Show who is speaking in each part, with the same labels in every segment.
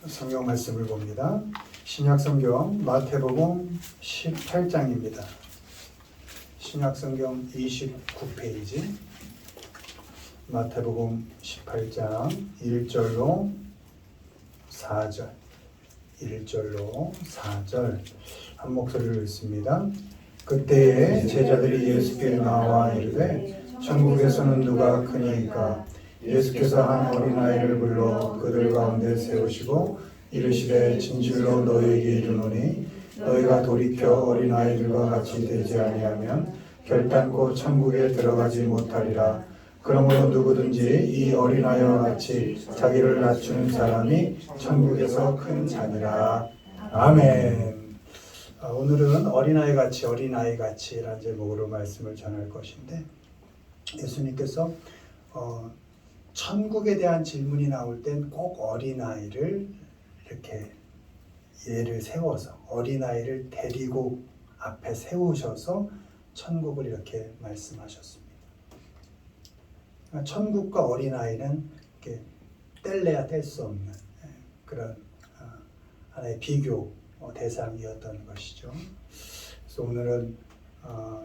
Speaker 1: 성경 말씀을 봅니다. 신약성경 마태복음 18장입니다. 신약성경 29페이지 마태복음 18장 1절로 4절 1절로 4절 한 목소리로 읽습니다. 그때에 제자들이 예수께 나와 이르되 천국에서는 누가 크니까? 예수께서 한 어린아이를 불러 그들 가운데 세우시고 이르시되 진실로 너희에게 이르노니 너희가 돌이켜 어린아이들과 같이 되지 아니하면 결단코 천국에 들어가지 못하리라. 그러므로 누구든지 이 어린아이와 같이 자기를 낮추는 사람이 천국에서 큰 자니라. 아멘. 오늘은 어린아이같이라는 제목으로 말씀을 전할 것인데, 예수님께서 천국에 대한 질문이 나올 땐 꼭 어린아이를 이렇게 예를 세워서 어린아이를 데리고 앞에 세우셔서 천국을 이렇게 말씀하셨습니다. 천국과 어린아이는 이렇게 뗄래야 뗄 수 없는 그런 하나의 비교 대상이었던 것이죠. 그래서 오늘은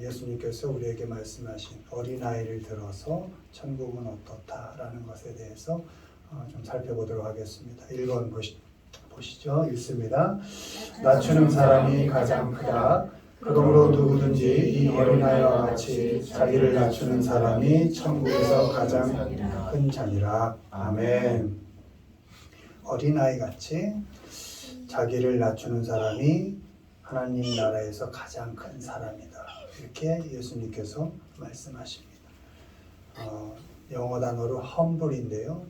Speaker 1: 예수님께서 우리에게 말씀하신 어린아이를 들어서 천국은 어떻다라는 것에 대해서 좀 살펴보도록 하겠습니다. 1번 보시죠. 읽습니다. 낮추는 사람이 가장 크다. 그러므로 누구든지 이 어린아이와 같이 자기를 낮추는 사람이 천국에서 가장 큰 자니라. 아멘. 어린아이같이 자기를 낮추는 사람이 하나님 나라에서 가장 큰 사람이다. 이렇게 예수님께서 말씀하십니다. 영어 단어로 humble인데요.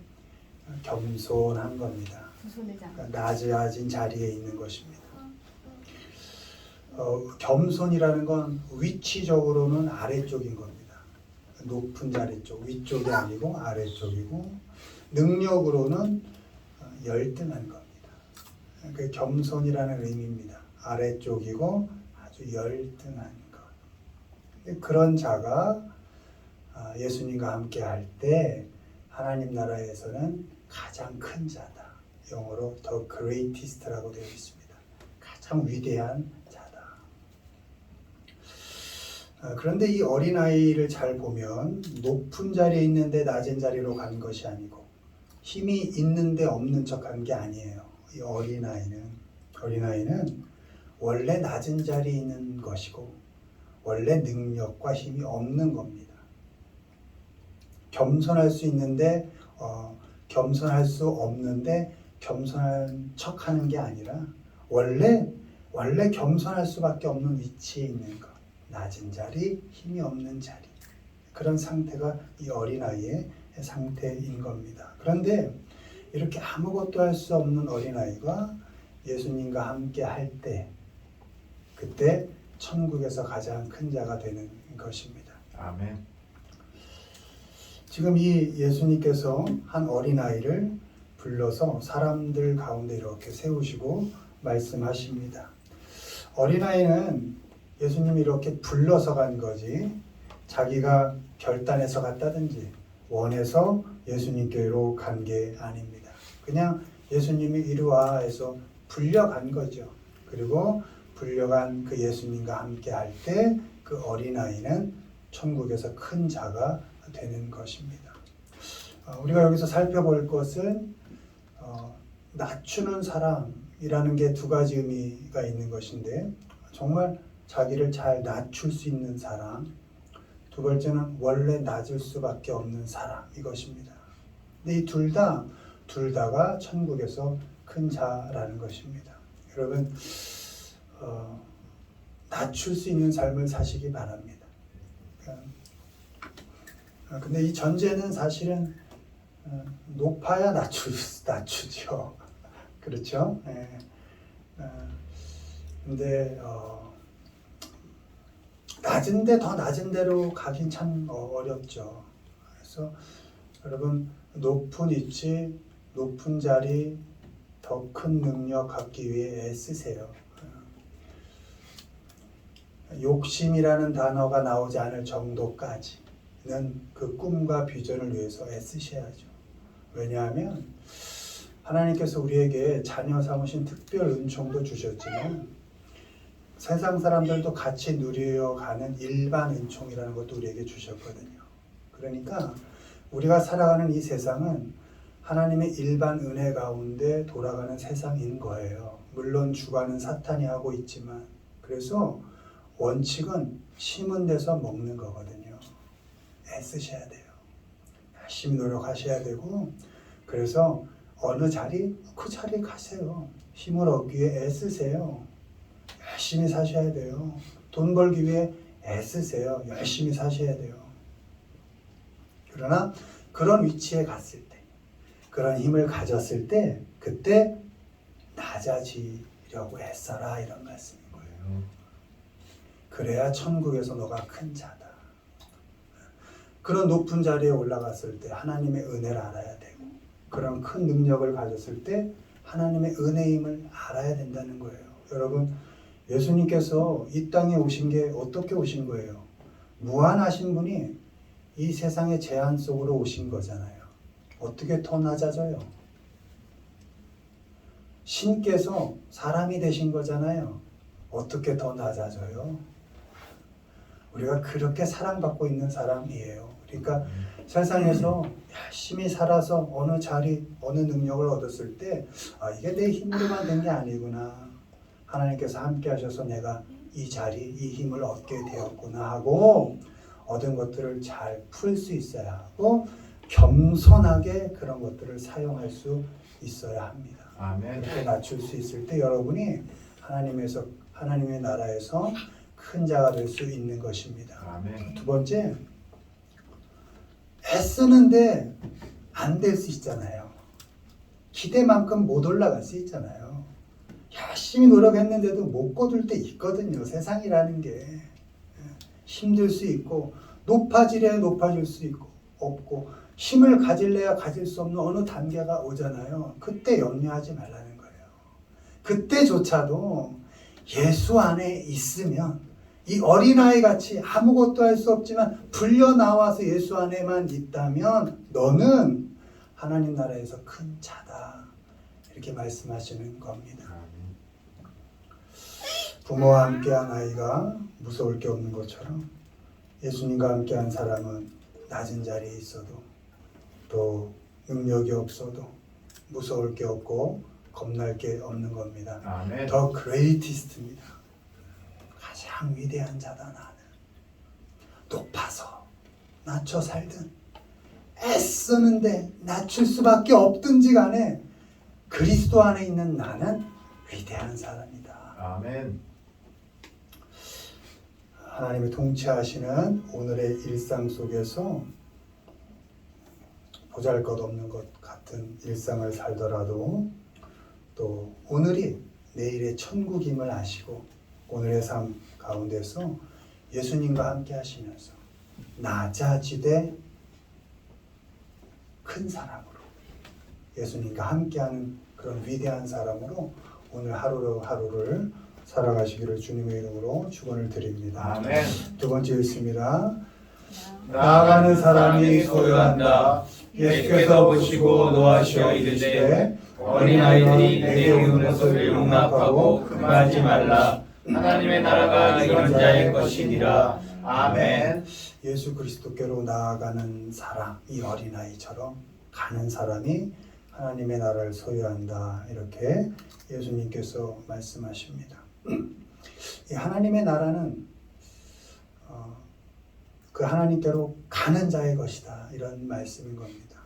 Speaker 1: 겸손한 겁니다. 그러니까 낮아진 자리에 있는 것입니다. 겸손이라는 건 위치적으로는 아래쪽인 겁니다. 높은 자리 쪽, 위쪽이 아니고 아래쪽이고, 능력으로는 열등한 겁니다. 그 겸손이라는 의미입니다. 아래쪽이고 아주 열등한 것. 그런 자가 예수님과 함께 할 때 하나님 나라에서는 가장 큰 자다. 영어로 the greatest라고 되어 있습니다. 가장 위대한 자다. 그런데 이 어린아이를 잘 보면 높은 자리에 있는데 낮은 자리로 간 것이 아니고 힘이 있는데 없는 척한 게 아니에요. 이 어린아이는 원래 낮은 자리에 있는 것이고 원래 능력과 힘이 없는 겁니다. 겸손할 수 있는데 겸손할 수 없는데 겸손한 척하는 게 아니라 원래 겸손할 수밖에 없는 위치에 있는 것, 낮은 자리, 힘이 없는 자리, 그런 상태가 이 어린아이의 상태인 겁니다. 그런데 이렇게 아무것도 할 수 없는 어린아이가 예수님과 함께 할 때, 그때 천국에서 가장 큰 자가 되는 것입니다.
Speaker 2: 아멘.
Speaker 1: 지금 이 예수님께서 한 어린아이를 불러서 사람들 가운데 이렇게 세우시고 말씀하십니다. 어린아이는 예수님이 이렇게 불러서 간 거지, 자기가 결단해서 갔다든지 원해서 예수님께로 간 게 아닙니다. 그냥 예수님이 이리 와 해서 불려간 거죠. 그리고 불려간 그 예수님과 함께 할 때 그 어린아이는 천국에서 큰 자가 되는 것입니다. 우리가 여기서 살펴볼 것은 낮추는 사람이라는 게 두 가지 의미가 있는 것인데, 정말 자기를 잘 낮출 수 있는 사람, 두 번째는 원래 낮을 수밖에 없는 사람, 이것입니다. 근데 이 둘 다가 천국에서 큰 자라는 것입니다. 여러분, 낮출 수 있는 삶을 사시기 바랍니다. 근데 이 전제는 사실은 높아야 낮추죠. 그렇죠? 네. 근데 낮은데 더 낮은 데로 가긴 참 어렵죠. 그래서 여러분, 높은 위치, 높은 자리, 더 큰 능력 갖기 위해 애쓰세요. 욕심이라는 단어가 나오지 않을 정도까지는 그 꿈과 비전을 위해서 애쓰셔야죠. 왜냐하면 하나님께서 우리에게 자녀 삼으신 특별 은총도 주셨지만 세상 사람들도 같이 누려가는 일반 은총이라는 것도 우리에게 주셨거든요. 그러니까 우리가 살아가는 이 세상은 하나님의 일반 은혜 가운데 돌아가는 세상인 거예요. 물론 주관은 사탄이 하고 있지만, 그래서 원칙은 심은 데서 먹는 거거든요. 애쓰셔야 돼요. 열심히 노력하셔야 되고, 그래서 어느 자리, 그 자리에 가세요. 힘을 얻기 위해 애쓰세요. 열심히 사셔야 돼요. 돈 벌기 위해 애쓰세요. 열심히 사셔야 돼요. 그러나 그런 위치에 갔을 때, 그런 힘을 가졌을 때, 그때 낮아지려고 애써라, 이런 말씀인 거예요. 그래야 천국에서 너가 큰 자다. 그런 높은 자리에 올라갔을 때 하나님의 은혜를 알아야 되고, 그런 큰 능력을 가졌을 때 하나님의 은혜임을 알아야 된다는 거예요. 여러분, 예수님께서 이 땅에 오신 게 어떻게 오신 거예요? 무한하신 분이 이 세상의 제한 속으로 오신 거잖아요. 어떻게 더 낮아져요? 신께서 사람이 되신 거잖아요. 어떻게 더 낮아져요? 우리가 그렇게 사랑받고 있는 사람이에요. 그러니까 세상에서 열심히 살아서 어느 자리, 어느 능력을 얻었을 때, 이게 내 힘으로만 된 게 아니구나. 하나님께서 함께 하셔서 내가 이 자리, 이 힘을 얻게 되었구나 하고, 얻은 것들을 잘 풀 수 있어야 하고, 겸손하게 그런 것들을 사용할 수 있어야 합니다.
Speaker 2: 아멘.
Speaker 1: 그렇게 낮출 수 있을 때 여러분이 하나님의 나라에서 큰 자가 될 수 있는 것입니다.
Speaker 2: 아멘.
Speaker 1: 두 번째, 애쓰는데 안 될 수 있잖아요. 기대만큼 못 올라갈 수 있잖아요. 열심히 노력했는데도 못 거둘 때 있거든요. 세상이라는 게 힘들 수 있고, 높아지려야 높아질 수 있고 없고, 힘을 가질래야 가질 수 없는 어느 단계가 오잖아요. 그때 염려하지 말라는 거예요. 그때조차도 예수 안에 있으면, 이 어린아이 같이 아무것도 할 수 없지만 불려 나와서 예수 안에만 있다면 너는 하나님 나라에서 큰 자다, 이렇게 말씀하시는 겁니다. 부모와 함께한 아이가 무서울 게 없는 것처럼 예수님과 함께한 사람은 낮은 자리에 있어도, 또 능력이 없어도 무서울 게 없고 겁날 게 없는 겁니다.
Speaker 2: 아멘.
Speaker 1: 더 그레이티스트입니다. 가장 위대한 자다. 나는 높아서 낮춰 살든 애쓰는데 낮출 수밖에 없든지 간에 그리스도 안에 있는 나는 위대한 사람이다.
Speaker 2: 아멘.
Speaker 1: 하나님이 통치하시는 오늘의 일상 속에서 보잘것없는 것 같은 일상을 살더라도, 또 오늘이 내일의 천국임을 아시고 오늘의 삶 가운데서 예수님과 함께 하시면서 낮아지되 큰 사람으로, 예수님과 함께하는 그런 위대한 사람으로 오늘 하루를 살아가시기를 주님의 이름으로 축원을 드립니다.
Speaker 2: 아멘.
Speaker 1: 두 번째 읽습니다.
Speaker 2: 나아가는 사람이 소유한다. 예수께서 보시고 노하시어 이르시되 어린아이들이 내게 오는 것을 용납하고 금하지 말라. 하나님의 나라가 이런 자의 것이니라. 아멘.
Speaker 1: 예수 그리스도께로 나아가는 사람, 이 어린아이처럼 가는 사람이 하나님의 나라를 소유한다, 이렇게 예수님께서 말씀하십니다. 이 하나님의 나라는 그 하나님께로 가는 자의 것이다, 이런 말씀인 겁니다.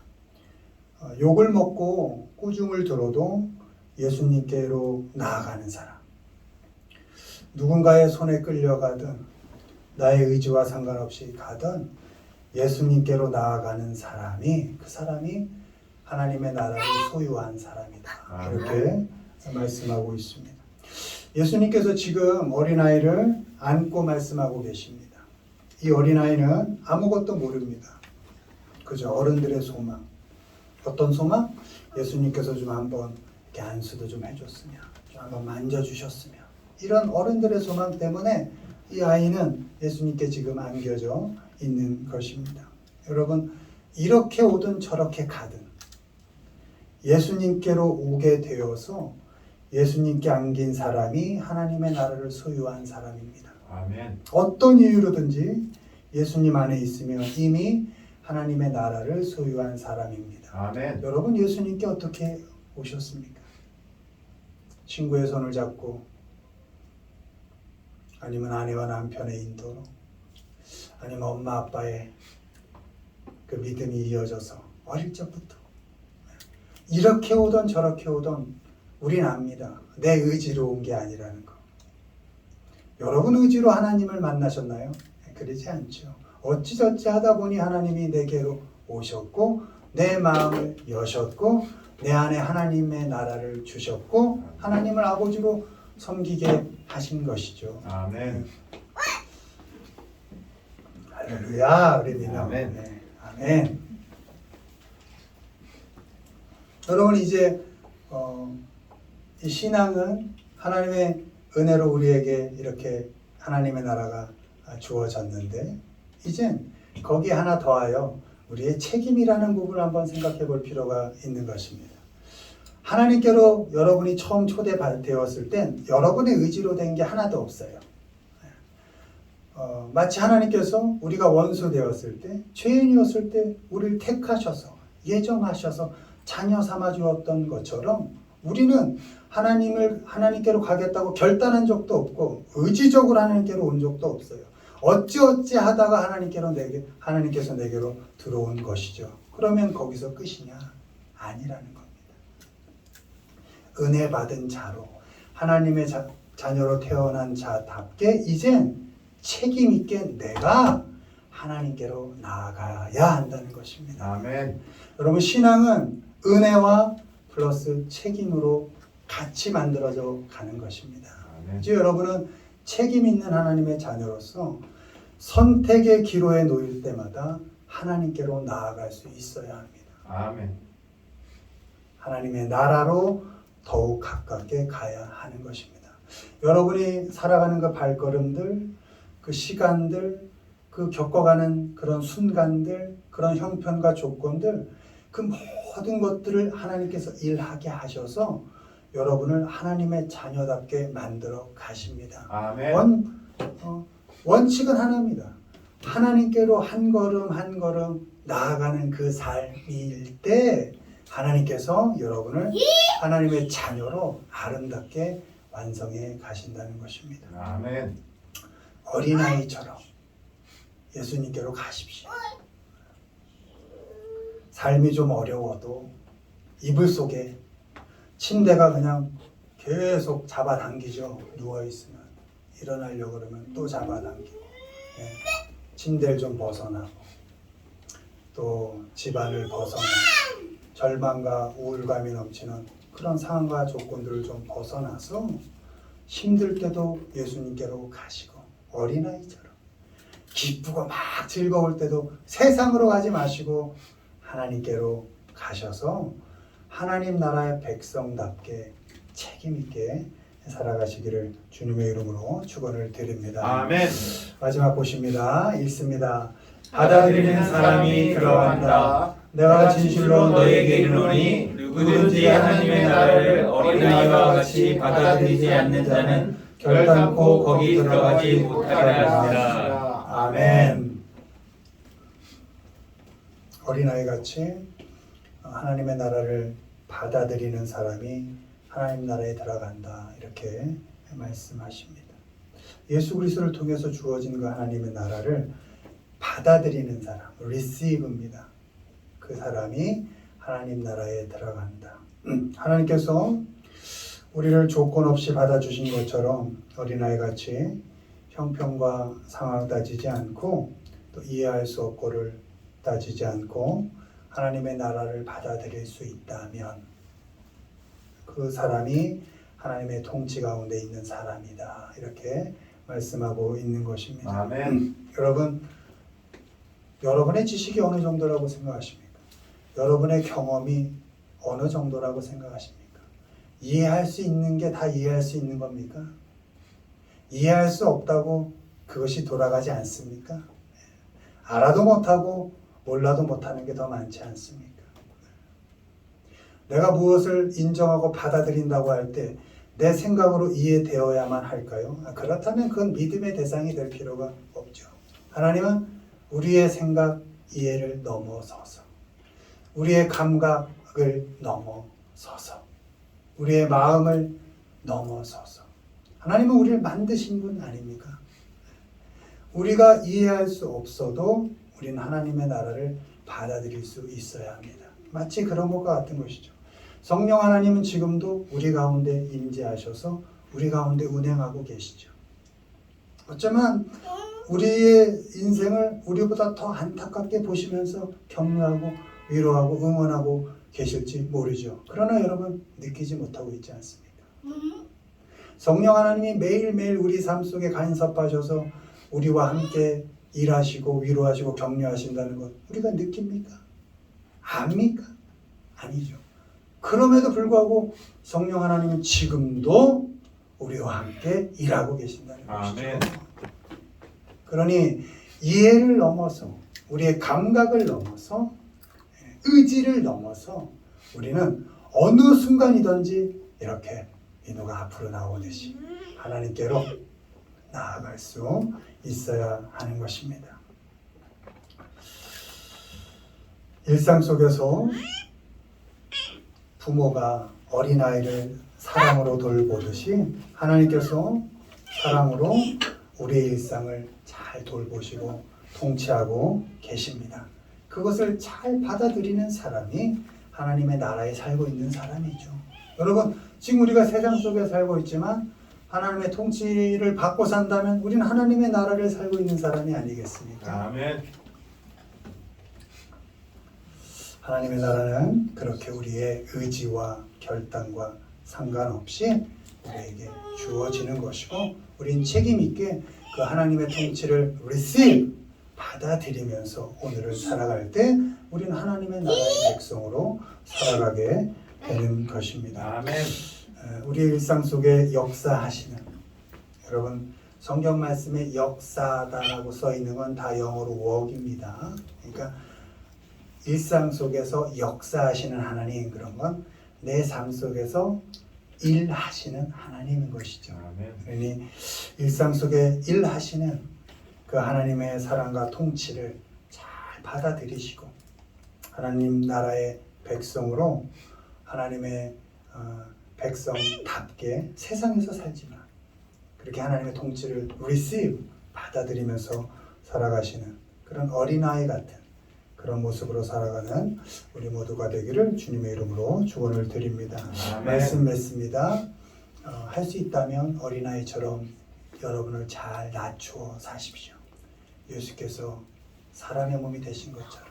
Speaker 1: 욕을 먹고 꾸중을 들어도 예수님께로 나아가는 사람, 누군가의 손에 끌려가든 나의 의지와 상관없이 가든 예수님께로 나아가는 사람이, 그 사람이 하나님의 나라를 소유한 사람이다, 이렇게 말씀하고 있습니다. 예수님께서 지금 어린아이를 안고 말씀하고 계십니다. 이 어린아이는 아무것도 모릅니다. 그저 어른들의 소망. 어떤 소망? 예수님께서 좀 한번 이렇게 안수도 좀 해줬으면, 좀 한번 만져주셨으면, 이런 어른들의 소망 때문에 이 아이는 예수님께 지금 안겨져 있는 것입니다. 여러분, 이렇게 오든 저렇게 가든 예수님께로 오게 되어서 예수님께 안긴 사람이 하나님의 나라를 소유한 사람입니다.
Speaker 2: 아멘.
Speaker 1: 어떤 이유로든지 예수님 안에 있으면 이미 하나님의 나라를 소유한 사람입니다.
Speaker 2: 아멘.
Speaker 1: 여러분 예수님께 어떻게 오셨습니까? 친구의 손을 잡고 아니면 아내와 남편의 인도로 아니면 엄마 아빠의 그 믿음이 이어져서 어릴 적부터 이렇게 오던 저렇게 오던 우린 압니다. 내 의지로 온 게 아니라는 거. 여러분 의지로 하나님을 만나셨나요? 그러지 않죠. 어찌저찌 하다 보니 하나님이 내게로 오셨고 내 마음을 여셨고 내 안에 하나님의 나라를 주셨고 하나님을 아버지로 섬기게 하신 것이죠.
Speaker 2: 아멘.
Speaker 1: 할렐루야. 그럽니다.
Speaker 2: 아멘.
Speaker 1: 네, 아멘. 여러분 이제 이 신앙은 하나님의 은혜로 우리에게 이렇게 하나님의 나라가 주어졌는데 이젠 거기에 하나 더하여 우리의 책임이라는 부분을 한번 생각해 볼 필요가 있는 것입니다. 하나님께로 여러분이 처음 초대되었을 땐 여러분의 의지로 된 게 하나도 없어요. 마치 하나님께서 우리가 원수 되었을 때, 죄인이었을 때 우리를 택하셔서 예정하셔서 자녀 삼아 주었던 것처럼 우리는 하나님께로 가겠다고 결단한 적도 없고 의지적으로 하나님께로 온 적도 없어요. 어찌어찌 하다가 하나님께서 내게로 들어온 것이죠. 그러면 거기서 끝이냐? 아니라는 겁니다. 은혜 받은 자로 하나님의 자녀로 태어난 자답게 이젠 책임 있게 내가 하나님께로 나아가야 한다는 것입니다.
Speaker 2: 아멘.
Speaker 1: 여러분 신앙은 은혜와 플러스 책임으로 같이 만들어져 가는 것입니다.
Speaker 2: 아멘.
Speaker 1: 이제 여러분은 책임 있는 하나님의 자녀로서 선택의 기로에 놓일 때마다 하나님께로 나아갈 수 있어야 합니다.
Speaker 2: 아멘.
Speaker 1: 하나님의 나라로 더욱 가깝게 가야 하는 것입니다. 여러분이 살아가는 그 발걸음들, 그 시간들, 그 겪어가는 그런 순간들, 그런 형편과 조건들, 그 모든 것들을 하나님께서 일하게 하셔서 여러분을 하나님의 자녀답게 만들어 가십니다.
Speaker 2: 아멘.
Speaker 1: 원칙은 하나입니다. 하나님께로 한 걸음 한 걸음 나아가는 그 삶일 때 하나님께서 여러분을 하나님의 자녀로 아름답게 완성해 가신다는 것입니다.
Speaker 2: 아멘.
Speaker 1: 어린아이처럼 예수님께로 가십시오. 삶이 좀 어려워도 이불 속에 침대가 그냥 계속 잡아당기죠. 누워있으면 일어나려고 그러면 또 잡아당기고 침대를 좀 벗어나고 또 집안을 벗어나고 절망과 우울감이 넘치는 그런 상황과 조건들을 좀 벗어나서 힘들 때도 예수님께로 가시고 어린아이처럼 기쁘고 막 즐거울 때도 세상으로 가지 마시고 하나님께로 가셔서 하나님 나라의 백성답게 책임있게 살아가시기를 주님의 이름으로 축원을 드립니다.
Speaker 2: 아멘.
Speaker 1: 마지막 보십니다. 읽습니다.
Speaker 2: 받아들이는 사람이 들어간다. 내가 진실로 너에게 이르노니 누구든지 하나님의 나라를 어린아이와 같이 받아들이지 않는 자는 결단코 거기 들어가지 못하게 하시리라.
Speaker 1: 아멘. 어린아이같이 하나님의 나라를 받아들이는 사람이 하나님 나라에 들어간다. 이렇게 말씀하십니다. 예수 그리스도를 통해서 주어진 그 하나님의 나라를 받아들이는 사람, receive입니다. 그 사람이 하나님 나라에 들어간다. 하나님께서 우리를 조건 없이 받아주신 것처럼 어린아이같이 형편과 상황 따지지 않고 또 이해할 수 없고를 따지지 않고 하나님의 나라를 받아들일 수 있다면 그 사람이 하나님의 통치 가운데 있는 사람이다. 이렇게 말씀하고 있는 것입니다.
Speaker 2: 아멘.
Speaker 1: 여러분의 지식이 어느 정도라고 생각하십니까? 여러분의 경험이 어느 정도라고 생각하십니까? 이해할 수 있는 게 다 이해할 수 있는 겁니까? 이해할 수 없다고 그것이 돌아가지 않습니까? 알아도 못하고 몰라도 못하는 게 더 많지 않습니까? 내가 무엇을 인정하고 받아들인다고 할 때 내 생각으로 이해되어야만 할까요? 그렇다면 그건 믿음의 대상이 될 필요가 없죠. 하나님은 우리의 생각, 이해를 넘어서서, 우리의 감각을 넘어서서, 우리의 마음을 넘어서서, 하나님은 우리를 만드신 분 아닙니까? 우리가 이해할 수 없어도 우리는 하나님의 나라를 받아들일 수 있어야 합니다. 마치 그런 것과 같은 것이죠. 성령 하나님은 지금도 우리 가운데 임재하셔서 우리 가운데 운행하고 계시죠. 어쩌면 우리의 인생을 우리보다 더 안타깝게 보시면서 격려하고 위로하고 응원하고 계실지 모르죠. 그러나 여러분 느끼지 못하고 있지 않습니까? 성령 하나님이 매일매일 우리 삶 속에 간섭하셔서 우리와 함께 일하시고 위로하시고 격려하신다는 것 우리가 느낍니까? 압니까? 아니죠. 그럼에도 불구하고 성령 하나님은 지금도 우리와 함께 일하고 계신다는
Speaker 2: 아멘.
Speaker 1: 것이죠. 그러니 이해를 넘어서 우리의 감각을 넘어서 의지를 넘어서 우리는 어느 순간이든지 이렇게 민호가 앞으로 나오듯이 하나님께로 나아갈 수 있어야 하는 것입니다. 일상 속에서 부모가 어린아이를 사랑으로 돌보듯이 하나님께서 사랑으로 우리의 일상을 잘 돌보시고 통치하고 계십니다. 그것을 잘 받아들이는 사람이 하나님의 나라에 살고 있는 사람이죠. 여러분, 지금 우리가 세상 속에 살고 있지만 하나님의 통치를 받고 산다면 우리는 하나님의 나라를 살고 있는 사람이 아니겠습니까?
Speaker 2: 아멘.
Speaker 1: 하나님의 나라는 그렇게 우리의 의지와 결단과 상관없이 우리에게 주어지는 것이고 우린 책임 있게 그 하나님의 통치를 receive, 받아들이면서 오늘을 살아갈 때 우리는 하나님의 나라의 백성으로 살아가게 되는 것입니다.
Speaker 2: 아멘.
Speaker 1: 우리의 일상 속에 역사하시는, 여러분 성경 말씀에 역사다라고 써 있는 건 다 영어로 work입니다. 그러니까 일상 속에서 역사하시는 하나님, 그런 건 내 삶 속에서 일하시는 하나님인 것이죠.
Speaker 2: 아멘.
Speaker 1: 그러니 일상 속에 일하시는 그 하나님의 사랑과 통치를 잘 받아들이시고 하나님 나라의 백성으로 하나님의 백성답게 세상에서 살지만 그렇게 하나님의 통치를 receive, 받아들이면서 살아가시는 그런 어린아이 같은 그런 모습으로 살아가는 우리 모두가 되기를 주님의 이름으로 축원을 드립니다.
Speaker 2: 아멘.
Speaker 1: 말씀 맺습니다. 할 수 있다면 어린아이처럼 여러분을 잘 낮추어 사십시오. 예수께서 사람의 몸이 되신 것처럼,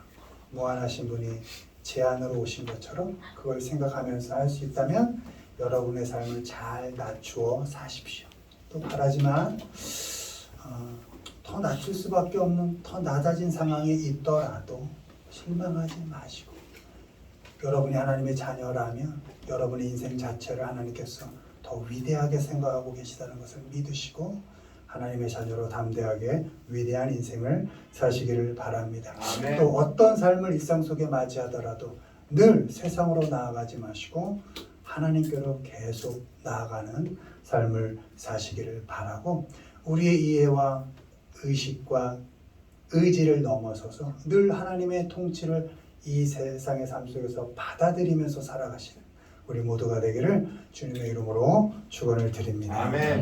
Speaker 1: 무한하신 분이 제 안으로 오신 것처럼 그걸 생각하면서 할 수 있다면 여러분의 삶을 잘 낮추어 사십시오. 또 바라지만 더 낮출 수밖에 없는 더 낮아진 상황에 있더라도 실망하지 마시고, 여러분이 하나님의 자녀라면 여러분의 인생 자체를 하나님께서 더 위대하게 생각하고 계시다는 것을 믿으시고 하나님의 자녀로 담대하게 위대한 인생을 사시기를 바랍니다.
Speaker 2: 아멘.
Speaker 1: 또 어떤 삶을 일상 속에 맞이하더라도 늘 세상으로 나아가지 마시고 하나님께로 계속 나아가는 삶을 사시기를 바라고, 우리의 이해와 의식과 의지를 넘어서서 늘 하나님의 통치를 이 세상의 삶 속에서 받아들이면서 살아가시는 우리 모두가 되기를 주님의 이름으로 축원을 드립니다.
Speaker 2: 아멘.